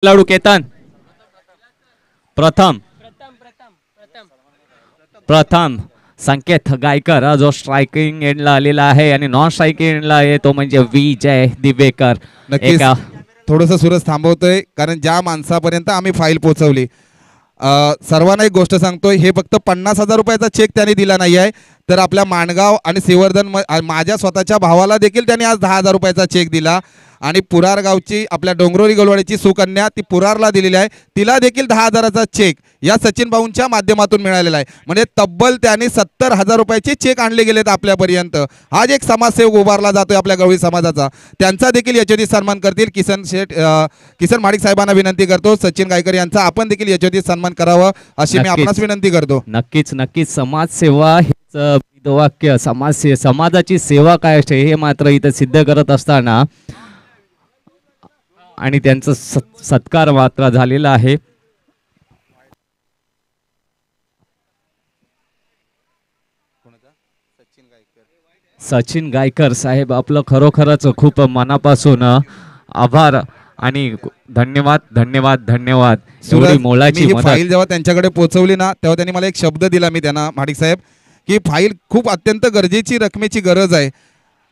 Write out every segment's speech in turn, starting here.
खेळाडू केतन प्रथम प्रथम संकेत गायकर जो स्ट्रायकिंग एंडला आलेला आहे आणि नॉन स्ट्रायकिंग एंडला आहे तो म्हणजे विजय दिवेकर. नक्कीच थोडंसं सूरज थांबवतोय कारण ज्या माणसापर्यंत आम्ही फाईल पोहोचवली सर्वांना एक गोष्ट सांगतोय, हे फक्त 50,000 रुपयाचा चेक त्यांनी दिला नाही आहे, तर आपल्या माणगाव आणि सिवर्धन माझ्या स्वतःच्या भावाला देखील त्यांनी आज 10,000 रुपयाचा चेक दिला आणि पुरार गावची आपल्या डोंगरोली गोलवाडीची सुकन्या ती पुरारला दिलेली आहे, तिला देखील 10,000चा चेक या सचिन भाऊंच्या माध्यमातून मिळालेला आहे. म्हणजे तब्बल त्यांनी 70,000 रुपयाचे चेक आणले गेलेत आपल्यापर्यंत. आज एक समाजसेवक उभारला जातोय आपल्या गवळी समाजाचा, त्यांचा देखील यशोचित सन्मान करतील. किसन माडिक साहेबांना विनंती करतो, सचिन गायकर यांचा आपण देखील यशोचित सन्मान करावं अशी मी आपणास विनंती करतो. नक्कीच नक्कीच समाजसेवा हेच वाक्य समाजाची सेवा काय असते हे मात्र इथं सिद्ध करत असताना आणि त्यांचा सत्कार मात्र झालेला आहे. सचिन गायकर साहेब आपलं खरोखरच खूप मनापासून आभार आणि धन्यवाद धन्यवाद धन्यवाद. एवढी मोलाची फाईल जेव्हा त्यांच्याकडे पोहोचवली ना तेव्हा त्यांनी मला एक शब्द दिला, मी त्यांना माडिक साहेब की फाईल खूप अत्यंत गरजेची रकमेची गरज आहे.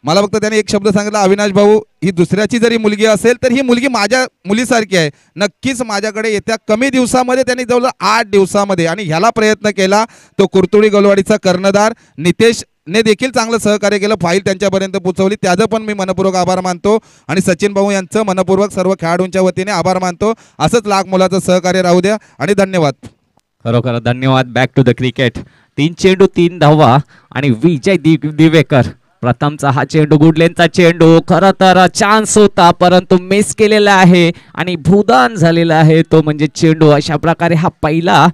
मला फक्त त्याने एक शब्द सांगितला, अविनाश भाऊ ही दुसऱ्याची जरी मुलगी असेल तर ही मुलगी माझ्या मुलीसारखी आहे. नक्कीच माझ्याकडे येत्या कमी दिवसामध्ये त्यांनी जवळ 8 दिवसामध्ये आणि ह्याला प्रयत्न केला. तो कुर्तुळी गोलवाडीचा कर्णधार नितेश ने देखील चांगलं सहकार्य केलं, फाईल त्यांच्यापर्यंत पोहोचवली, त्याचं पण मी मनपूर्वक आभार मानतो आणि सचिन भाऊ यांचं मनपूर्वक सर्व खेळाडूंच्या वतीने आभार मानतो. असंच लाख मोलाचं सहकार्य राहू द्या आणि धन्यवाद. खरोखर धन्यवाद. Back to the cricket. 3 चेंडू 3 धावा आणि विजय दिवेकर. प्रथमचा हा चेंडू गुडलेनचा चेंडू, खरं तर चान्स होता परंतु मिस केलेला आहे आणि भूदान झालेला आहे तो म्हणजे चेंडू. अशा प्रकारे हा पहिला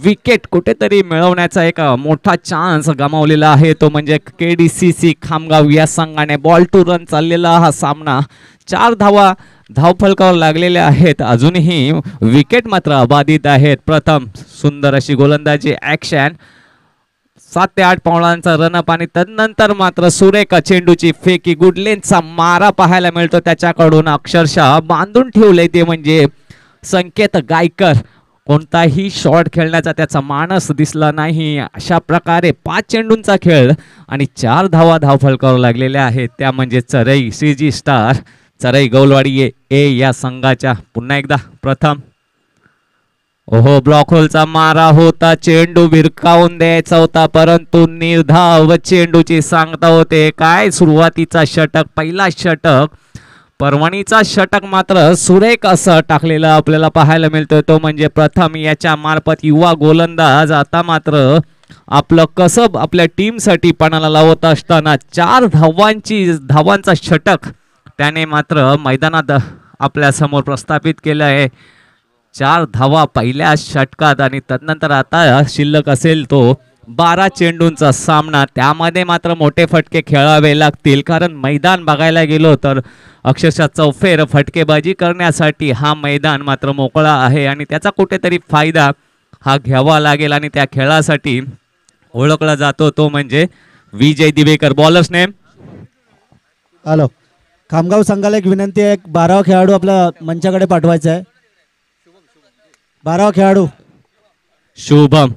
विकेट कुठेतरी मिळवण्याचा एक मोठा चान्स गमावलेला आहे तो म्हणजे KDCC खामगाव या संघाने. बॉल टू रन चाललेला हा सामना, 4 धावा धावफलकावर लागलेल्या आहेत, अजूनही विकेट मात्र अबाधित आहेत. प्रथम सुंदर अशी गोलंदाजी ॲक्शन, 7 ते 8 पावलांचा रनअप आणि तदनंतर मात्र सुरेख चेंडूची फेकी, गुडलेनचा मारा पाहायला मिळतो त्याच्याकडून, अक्षरशः बांधून ठेवले ते म्हणजे संकेत गायकर. कोणताही शॉट खेळण्याचा त्याचा मानस दिसला नाही. अशा प्रकारे 5 चेंडूंचा खेळ आणि 4 धावा धावफलकावर लागलेल्या आहेत, त्या म्हणजे चरई CG स्टार चरई गौलवाडी ए या संघाच्या. पुन्हा एकदा प्रथम, ओहो ब्लॉक होलचा मारा होता, चेंडू भिरकावून द्यायचा होता परंतु निर्धाव चेंडूची सांगता होते. काय सुरुवातीचा षटक, पहिला षटक, परवणीचा षटक मात्र सुरेख असं टाकलेलं आपल्याला पाहायला मिळतोय तो म्हणजे प्रथम याच्या मार्फत युवा गोलंदाज आता मात्र आपलं कसब आपल्या टीमसाठी पणाला लावत असताना 4 धावांचा षटक त्याने मात्र मैदानात आपल्या समोर प्रस्थापित केलं आहे. 4 धावा पहिल्या षटकात आणि तदनंतर आता शिल्लक असेल तो 12 चेंडूंचा सामना. त्यामध्ये मात्र मोठे फटके खेळावे लागतील कारण मैदान बघायला गेलो तर अक्षरशः चौफेर फटकेबाजी करण्यासाठी हा मैदान मात्र मोकळा आहे आणि त्याचा कुठेतरी फायदा हा घ्यावा लागेल आणि त्या खेळासाठी ओळखला जातो तो म्हणजे Vijay Divekar. Bowler's name. Hello, Khamgaon संघाला एक विनंती आहे, 12वा खेळाडू आपल्या मंचाकडे पाठवायचा आहे. 12वा खेळाडू शुभम,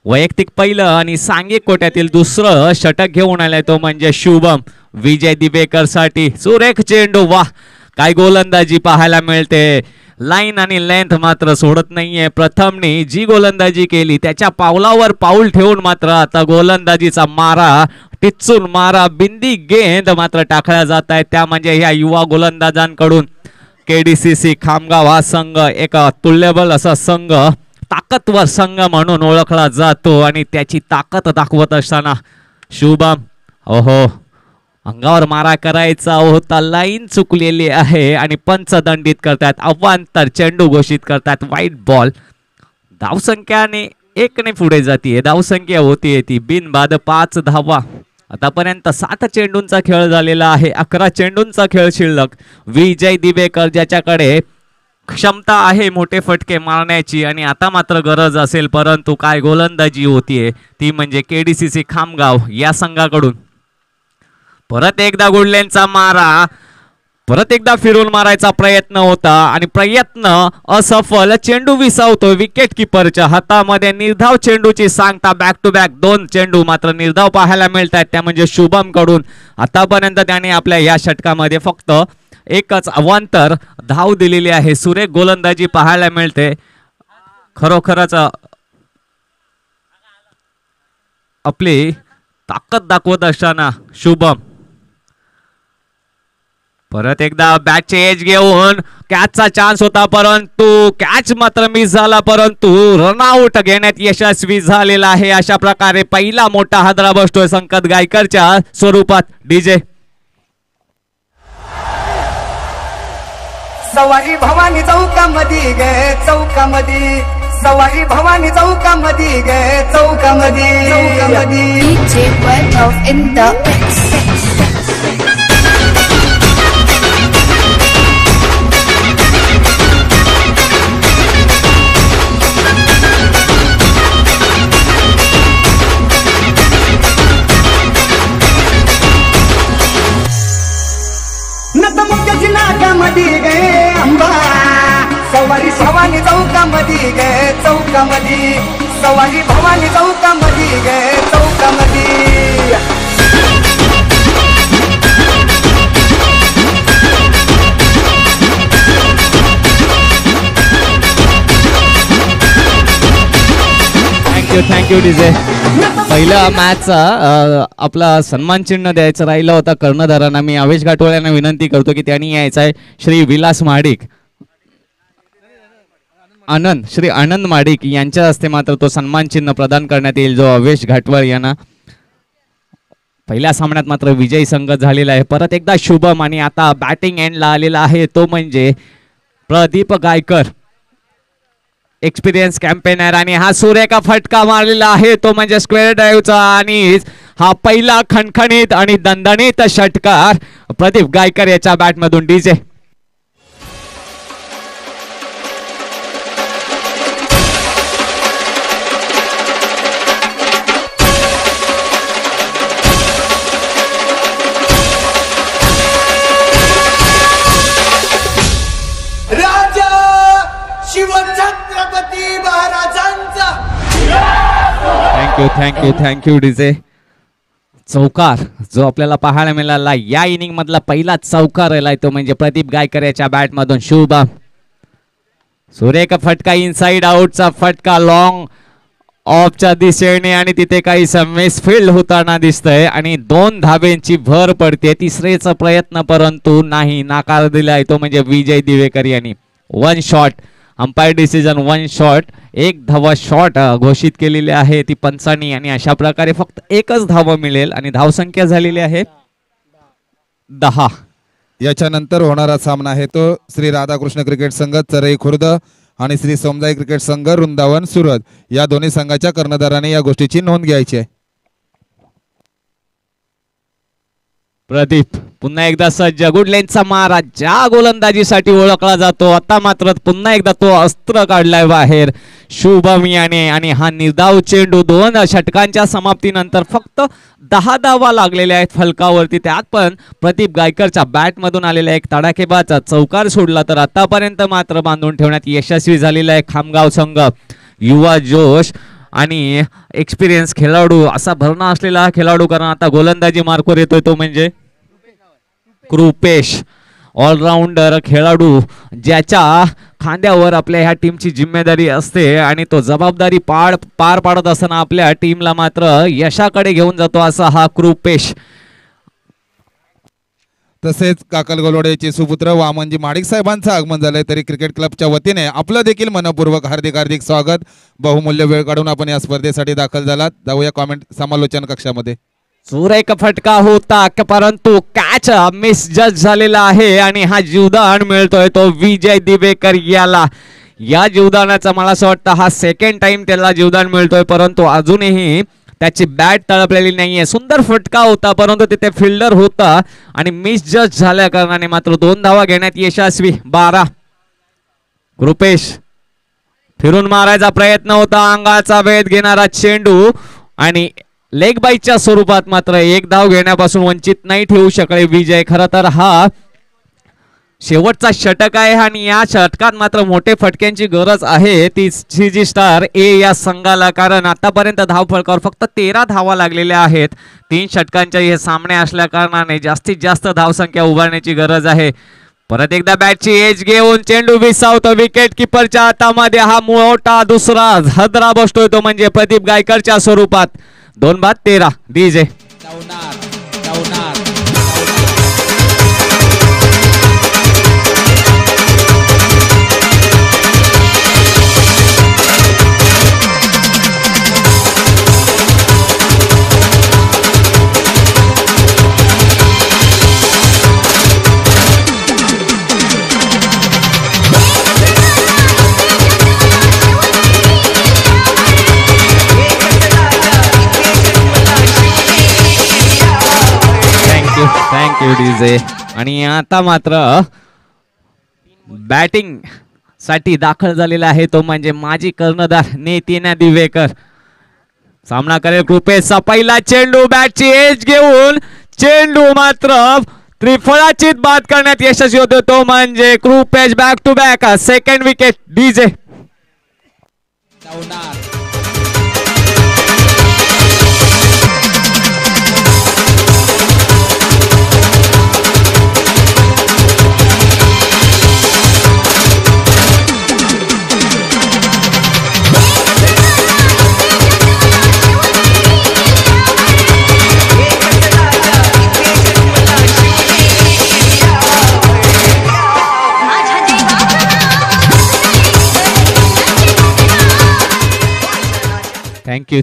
वैयक्तिक पहिलं आणि सांघिक कोट्यातील दुसरं षटक घेऊन आलाय तो म्हणजे शुभम विजय दिवेकर साठी. सुरेख चेंडू, वाह काय गोलंदाजी पाहायला मिळते, लाईन आणि लेंथ मात्र सोडत नाहीये. प्रथमने जी गोलंदाजी केली त्याच्या पावलावर पाऊल ठेवून मात्र आता गोलंदाजीचा मारा, टिच्चून मारा, बिंदी गेंद मात्र टाकल्या जात आहे, त्या म्हणजे ह्या युवा गोलंदाजांकडून. KDCC खामगाव हा संघ एक तुल्यबल असा संघ, ताकदवर संघ म्हणून ओळखला जातो आणि त्याची ताकद दाखवत असताना शुभम, ओहो अंगावर मारा करायचा होता, लाईन चुकलेली आहे आणि पंच दंडित करतात, अवांतर चेंडू घोषित करतात, वाईट बॉल. धावसंख्याने 1 ने पुढे जाते, धावसंख्या होती ती बिनबाद 5 धावा. आतापर्यंत 7 चेंडूंचा खेळ झालेला आहे, 11 चेंडूंचा खेळ शिल्लक. विजय दिवेकर ज्याच्याकडे क्षमता आहे मोठे फटके मारण्याची आणि आता मात्र गरज असेल परंतु काय गोलंदाजी होतीये ती म्हणजे KDCC खामगाव या संघाकडून. परत एकदा गुडलेनचा मारा, परत एकदा फिरून मारायचा प्रयत्न होता आणि प्रयत्न असफल. चेंडू विसावतो विकेट किपरच्या हातामध्ये. निर्धाव चेंडूची सांगता. बॅक टू बॅक 2 चेंडू मात्र निर्धाव पाहायला मिळत आहेत, त्या म्हणजे शुभम कडून. आतापर्यंत त्याने आपल्या या षटकामध्ये फक्त एकच अवांतर धाव दिलेली आहे. सुरेख गोलंदाजी पाहायला मिळते. खरोखरच आपली ताकद दाखवत असताना शुभम. परत एकदा बॅटचे एज घेऊन कॅचचा चान्स होता, परंतु कॅच मात्र मिस झाला, परंतु रनआउट घेण्यात यशस्वी झालेला आहे. अशा प्रकारे पहिला मोठा हादरा बसतोय संकेत गायकरच्या स्वरूपात. डीजे सवारी भवानी चौकामध्ये गे चौकामध्ये, सवारी भवानी चौकामध्ये गे चौकामध्ये. DJ Web in the mix. नतमुक्याची नाकामध्ये गे अंबा, सवारी भवानी चौकामध्ये गे चौकामध्ये, सवारी भवानी चौकामध्ये गे चौकामध्ये. Thank you DJ. पहिल्या मॅचचा आपला सन्मान चिन्ह द्यायचं राहिला होता कर्णधारांना. मी आवेश घाटोळ यांना विनंती करतो की त्यांनी यायचं आहे. श्री विलास महाडिक, श्री आनंद महाडिक यांच्या हस्ते मात्र तो सन्मान चिन्ह प्रदान करण्यात येईल, जो आवेश घाटवळ यांना. पहिल्या सामन्यात मात्र विजयी संघ झालेला आहे. परत एकदा शुभम आणि आता बॅटिंग एंडला आलेला आहे तो म्हणजे प्रदीप गायकर, एक्सपिरियन्स कॅम्पेनर. आणि हा सुरेखा फटका मारलेला आहे तो म्हणजे स्क्वेअर ड्राईव्हचा. आणि हा पहिला खणखणीत आणि दणदणीत षटकार प्रदीप गायकर याच्या बॅटमधून. डीजे शिवछत्रपती महाराजांचा. Thank you DJ. चौकार जो आपल्याला पाहायला मिळाला या इनिंग मधला पहिला चौकार आलाय तो म्हणजे प्रदीप गायकर याच्या बॅट मधून. शुभम सुरेख फटका, इनसाइड आउटचा फटका लॉंग ऑफच्या दिशेने आणि तिथे काही मिसफील्ड होताना दिसतंय आणि 2 धाब्यांची भर पडते. तिसरेचा प्रयत्न परंतु नाही, नाकार दिलाय तो म्हणजे विजय दिवेकर यांनी. 1 शॉट, अंपायर डिसिजन 1 शॉट, 1 धावा शॉट घोषित केलेली आहे ती पंचांनी. आणि अशा प्रकारे फक्त एकच धावा मिळेल आणि धावसंख्या झालेली आहे 10. याच्यानंतर होणारा सामना आहे तो श्री राधाकृष्ण क्रिकेट संघ चरई खुर्द आणि श्री सोमदाई क्रिकेट संघ वृंदावन सुरत. या दोन्ही संघाच्या कर्णधाराने या गोष्टीची नोंद घ्यायची आहे. प्रदीप पुन्हा एकदा सज्ज. गुड लेनचा मारा ज्या गोलंदाजीसाठी ओळखला जातो, आता मात्र पुन्हा एकदा तो अस्त्र काढलाय बाहेर शुभम याने. आणि हा निर्धाव चेंडू 2 षटकांच्या समाप्तीनंतर फक्त 10 धावा लागलेल्या आहेत फलकावरती. त्यात पण प्रदीप गायकरच्या बॅटमधून आलेला एक तडाखेबाचा चौकार सोडला तर आतापर्यंत मात्र बांधून ठेवण्यात यशस्वी झालेला आहे खामगाव संघ. युवा जोश आणि एक्सपिरियन्स खेळाडू असा भरणा असलेला हा खेळाडू, कारण आता गोलंदाजी मार्कवर येतोय तो म्हणजे कृपेश. ऑलराऊंडर खेळाडू ज्याच्या खांद्यावर आपल्या ह्या टीमची जिम्मेदारी असते आणि तो जबाबदारी पार पाडत असताना आपल्या टीमला मात्र यशाकडे घेऊन जातो असा हा कृपेश. तसेच काकल गोलवड्याचे सुपुत्र वामनजी माडिक साहेबांचं आगमन झालंय. तरी क्रिकेट क्लबच्या वतीने आपलं देखील मनपूर्वक हार्दिक स्वागत. बहुमूल्य वेळ काढून आपण या स्पर्धेसाठी दाखल झालात. जाऊया कॉमेंट समालोचन कक्षामध्ये. सुरेख फटका होता परंतु कॅच मिस जज झालेला आहे आणि हा जीवदान मिळतोय तो विजय दिवेकर याला. या जीवदानाचा मला असं वाटतं हा 2nd टाइम त्याला जीवदान मिळतोय, परंतु अजूनही त्याची बॅट तळपलेली नाहीये. सुंदर फटका होता परंतु तिथे फिल्डर होता आणि मिस जज झाल्या कारणाने मात्र 2 धावा घेण्यात यशस्वी. 12. कृपेश फिरून मारायचा प्रयत्न होता, अंगाचा वेध घेणारा चेंडू आणि लेग बाईच्या स्वरूपात मात्र 1 धाव घेण्यापासून वंचित नाही ठेवू शकले विजय. खरं तर हा शेवटचा षटक आहे आणि या षटकात मात्र मोठे फटक्यांची गरज आहे ती सीजी स्टार ए या संघाला, कारण आतापर्यंत धावफलकावर फक्त 13 धावा लागलेल्या आहेत. 3 षटकांचे हे सामने असल्या कारणाने जास्तीत जास्त धावसंख्या उभारण्याची गरज आहे. परत एकदा बॅटची एज घेऊन चेंडू विसावतो विकेट किपरच्या हातामध्ये. हा मोठा दुसरा हदरा बसतोय तो म्हणजे प्रदीप गायकरच्या स्वरूपात. 2-13 डीजे. Thank you DJ. आणि आता मात्र बॅटिंग साठी दाखल झालेला आहे तो म्हणजे माजी कर्णधार नेतीना दिवेकर. सामना करेल कृपेशचा पहिला चेंडू. बॅटची एज घेऊन चेंडू मात्र त्रिफळाचीत बाद करण्यात यशस्वी होतो तो म्हणजे Kripesh. Back to back second wicket DJ.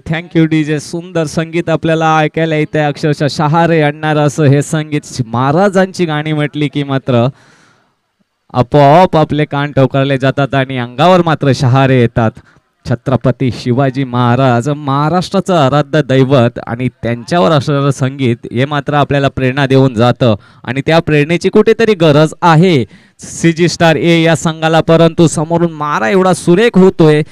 Thank you DJ. सुंदर संगीत आपल्याला ऐकायला येते. अक्षरशः शहारे आणणार असं हे संगीत. महाराजांची गाणी म्हटली की मात्र आपोआप आपले कान टोकारले जातात आणि अंगावर मात्र शहारे येतात. छत्रपती शिवाजी महाराज महाराष्ट्राचं आराध्य दैवत आणि त्यांच्यावर असणारं संगीत हे मात्र आपल्याला प्रेरणा देऊन जातं आणि त्या प्रेरणेची कुठेतरी गरज आहे सीजी स्टार ए या संघाला. परंतु समोरून मारा एवढा सुरेख होतोय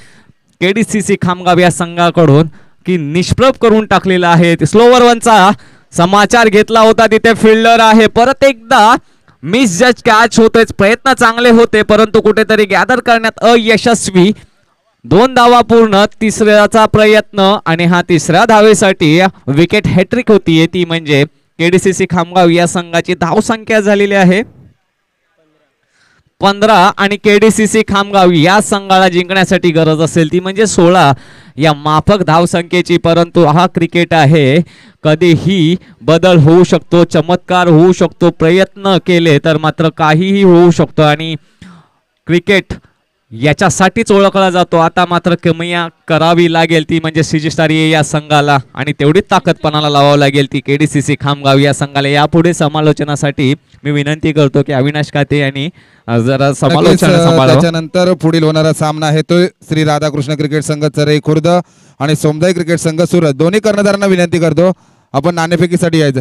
केडीसीसी खामगाव या संघाकडून की निष्प्रभ करून टाकलेला आहे. स्लोवर वनचा समाचार घेतला होता. तिथे फिल्डर आहे. परत एकदा मिस जज कॅच होतोय. प्रयत्न चांगले होते परंतु कुठेतरी गॅदर करण्यात अयशस्वी. 2 धावा पूर्ण. तिसऱ्याचा प्रयत्न आणि हा तिसऱ्या धावेसाठी विकेट हॅट्रिक होतीये ती म्हणजे केडीसीसी खामगाव या संघाची धावसंख्या झालेली आहे 15 आणि केडीसीसी खामगाव या संघाला जिंकण्यासाठी गरज असेल ती म्हणजे 16 या माफक धावसंख्येची. परंतु हा क्रिकेट आहे. कधीही बदल होऊ शकतो, चमत्कार होऊ शकतो. प्रयत्न केले तर मात्र काहीही होऊ शकतो आणि क्रिकेट याच्यासाठीच ओळखला जातो. आता मात्र कमिया करावी लागेल ती म्हणजे सीजी स्टार या संघाला आणि तेवढीच ताकदपणाला लावावं लागेल ती केडीसीसी खामगाव या संघाला. यापुढे समालोचनासाठी मी विनंती करतो की अविनाश काते यांनी जरा समालोचन सांभाळावं. त्याच्यानंतर पुढील होणारा सामना आहे तो श्री राधाकृष्ण क्रिकेट संघ चरई खुर्द आणि सोमदाई क्रिकेट संघ सुरत. दोन्ही कर्णधारांना विनंती करतो आपण नाणेफेकीसाठी यायचं.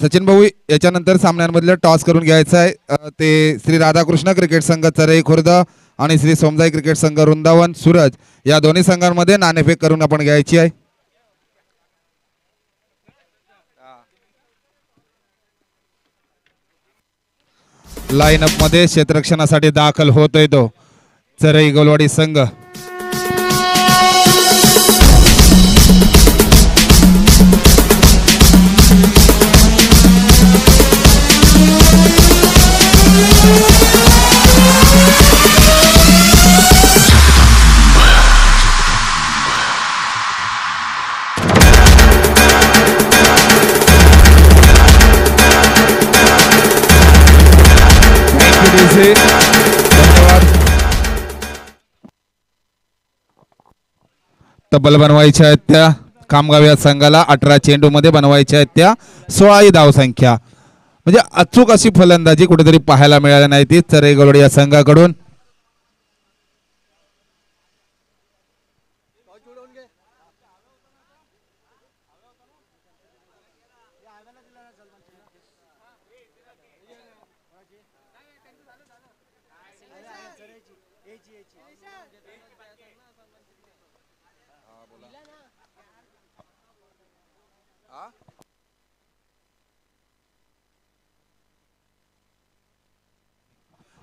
सचिन भाऊ याच्यानंतर सामन्यांमधलं टॉस करून घ्यायचं आहे ते श्री राधाकृष्ण क्रिकेट संघ चरई खुर्द आणि श्री सोमदाई क्रिकेट संघ वृंदावन सूरज या दोन्ही संघांमध्ये नाणेफेक करून आपण घ्यायची आहे. लाईनअप मध्ये क्षेत्ररक्षणासाठी दाखल होतोय तो चरई गोलवाडी संघ. धन्यवाद. तब्बल बनवायच्या आहेत त्या खामगाव या संघाला 18 चेंडू मध्ये बनवायच्या आहेत त्या 16 धावसंख्या म्हणजे अचूक अशी फलंदाजी कुठेतरी पाहायला मिळाली नाही ती चरई गोलवाडी या संघाकडून.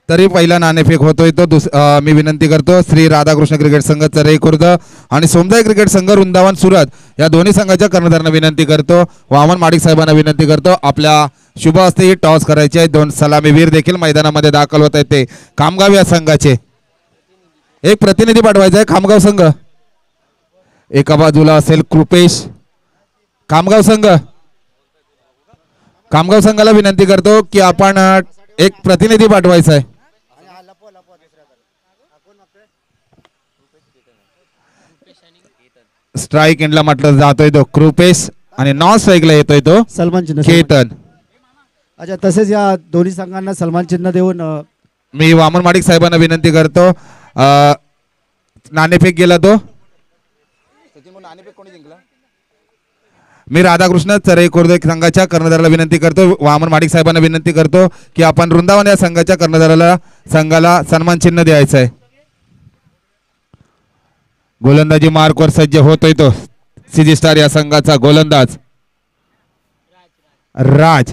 तरी पहिला नाणेफेक होतोय तो मी विनंती करतो श्री राधाकृष्ण क्रिकेट संघ चरई खुर्द आणि सोमजाई क्रिकेट संघ वृंदावन सुरत या दोन्ही संघाच्या कर्णधारांना विनंती करतो, वामन माडिक साहेबांना विनंती करतो, आपल्या शुभ हस्ते ही टॉस करायची आहे. दोन सलामीवीर देखील मैदानामध्ये दाखल होत आहेत ते खामगाव या संघाचे. एक प्रतिनिधी पाठवायचा आहे खामगाव संघ. एका बाजूला असेल कृपेश. खामगाव संघ, खामगाव संघाला विनंती करतो की आपण एक प्रतिनिधी पाठवायचा आहे. स्ट्राईक एंडला म्हटलं जातोय तो कृपेश आणि नॉन स्ट्राईकला येतोय तो सलमान चिन्ह. केतन. अच्छा, तसेच या दोन्ही संघांना सलमान चिन्ह देऊन मी वामन माडिक साहेबांना विनंती करतो. नाणेफेक गेला तो. मी राधाकृष्ण चरई खुर्द संघाच्या कर्णधाराला विनंती करतो, वामन माडिक साहेबांना विनंती करतो की आपण वृंदावन या संघाच्या कर्णधाराला संघाला सन्मान चिन्ह द्यायचं आहे. गोलंदाजी मार्कवर सज्ज होतोय तो सीजी स्टार या संघाचा गोलंदाज राज.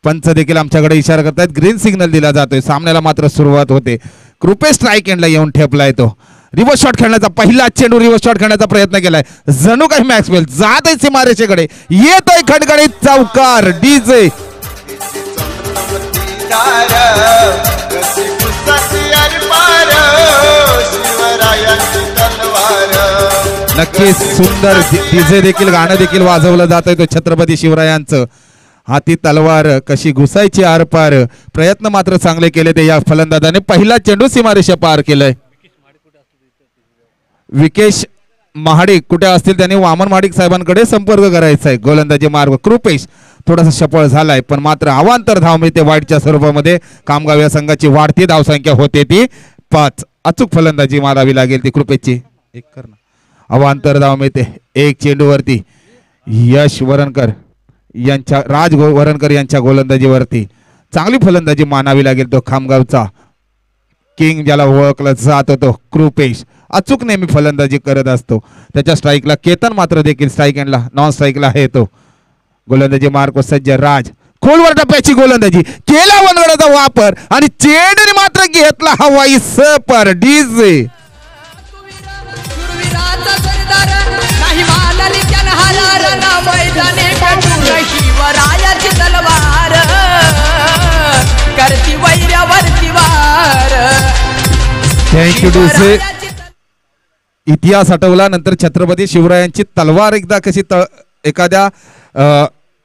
पंच देखील आमच्याकडे इशारा करतायत, ग्रीन सिग्नल दिला जातोय. सामन्याला मात्र सुरुवात होते. कृपेश स्ट्राईक एंडला येऊन ठेपलाय तो. रिव्हर्स शॉट खेळण्याचा पहिला चेंडू रिव्हर्स शॉट खेळण्याचा प्रयत्न केलाय. जणू काही मॅक्सवेल जात आहे सीमारेषेकडे, येतोय खडखडीत चौकार. डीजे नक्कीच सुंदर डीजे देखील गाणं देखील वाजवलं जात आहे तो छत्रपती शिवरायांचं. हाती तलवार कशी घुसायची आरपार. प्रयत्न मात्र चांगले केले ते या फलंदाजाने. पहिला चेंडू सीमारेषा पार केलाय. विकेश महाडिक कुठे असतील त्यांनी वामन माडिक साहेबांकडे संपर्क करायचा आहे. गोलंदाजी मार्ग कृपेश थोडासा सफळ झालाय, पण मात्र अवांतर धाव मिळते वाईटच्या स्वरूपामध्ये. कामगाव या संघाची वाढती धावसंख्या होते ती 5. अचूक फलंदाजी मारावी लागेल ती कृपेशची. एक करणं अवांतर धाव मिळते. एक चेंडूवरती यश वरणकर यांच्या वरणकर यांच्या गोलंदाजीवरती चांगली फलंदाजी मानावी लागेल. तो खामगावचा किंग ज्याला ओळखला जात होतो कृपेश अचूक नेहमी फलंदाजी करत असतो. त्याच्या स्ट्राईकला केतन मात्र देखील स्ट्राईक एंडला नॉन स्ट्राईकला आहे तो. गोलंदाजी मार्क सज्ज राज. खोलवर टप्प्याची गोलंदाजी केला वनगडाचा वापर आणि चेंडूने मात्र घेतला हवाई सपर. DJ thank you DJ. इतिहास आठवला नंतर छत्रपती शिवरायांची तलवार एकदा कशी एखाद्या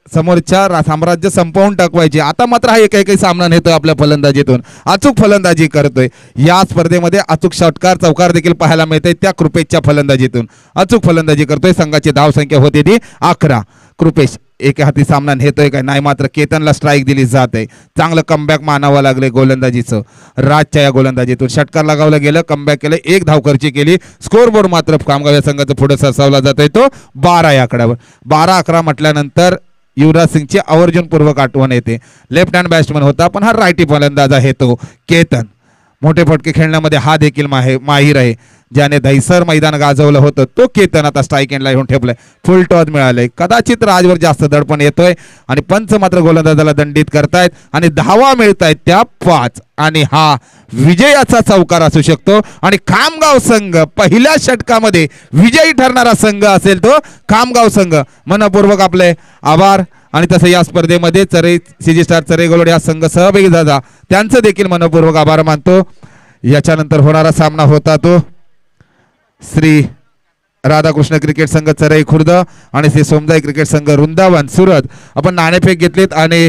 समोरच्या साम्राज्य संपवून टाकवायची. आता मात्र हा एक सामना नेतोय आपल्या फलंदाजीतून. अचूक फलंदाजी करतोय. या स्पर्धेमध्ये अचूक षटकार चौकार देखील पाहायला मिळते त्या कृपेशच्या फलंदाजीतून. अचूक फलंदाजी करतोय. संघाची धावसंख्या होती ती 11. कृपेश एक हाती सामना नेतोय काय नाही, मात्र केतनला स्ट्राईक दिली जाते. चांगलं कमबॅक मानावं लागले गोलंदाजीचं. राजच्या या गोलंदाजीतून षटकार लगावलं गेलं, कमबॅक केलं, 1 धावखर्ची केली. स्कोरबोर्ड मात्र कामगाव या संघाचं पुढे सरसावला जातोय तो 12 या आकड्यावर. 12-11 म्हटल्यानंतर युवराज सिंगची आवर्जूनपूर्वक आठवण येते. लेफ्ट हँड बॅट्समन होता, पण हा रायटी फलंदाज आहे तो केतन. मोठे फटके खेळण्यामध्ये हा देखील माहीर आहे. ज्याने दहिसर मैदान गाजवलं होतं तो केतन आता स्ट्राईक एंडला येऊन ठेपलाय. फुल टॉस मिळालंय. कदाचित राजवर जास्त दडपण येतोय आणि पंच मात्र गोलंदाजाला दंडित करतायत आणि धावा मिळतायत त्या 5. आणि हा विजयाचा चौकार असू शकतो आणि खामगाव संघ पहिल्या षटकामध्ये विजयी ठरणारा संघ असेल तो खामगाव संघ. मनपूर्वक आपले आभार. आणि तसं या स्पर्धेमध्ये सीजी स्टार चरेगोलड या संघ सहभागी झाला त्यांचं देखील मनपूर्वक आभार मानतो. याच्यानंतर होणारा सामना होता तो श्री राधाकृष्ण क्रिकेट संघ चरई खुर्द आणि श्री सोमजाई क्रिकेट संघ वृंदावन सुरत. आपण नाणेफेक घेतलीत आणि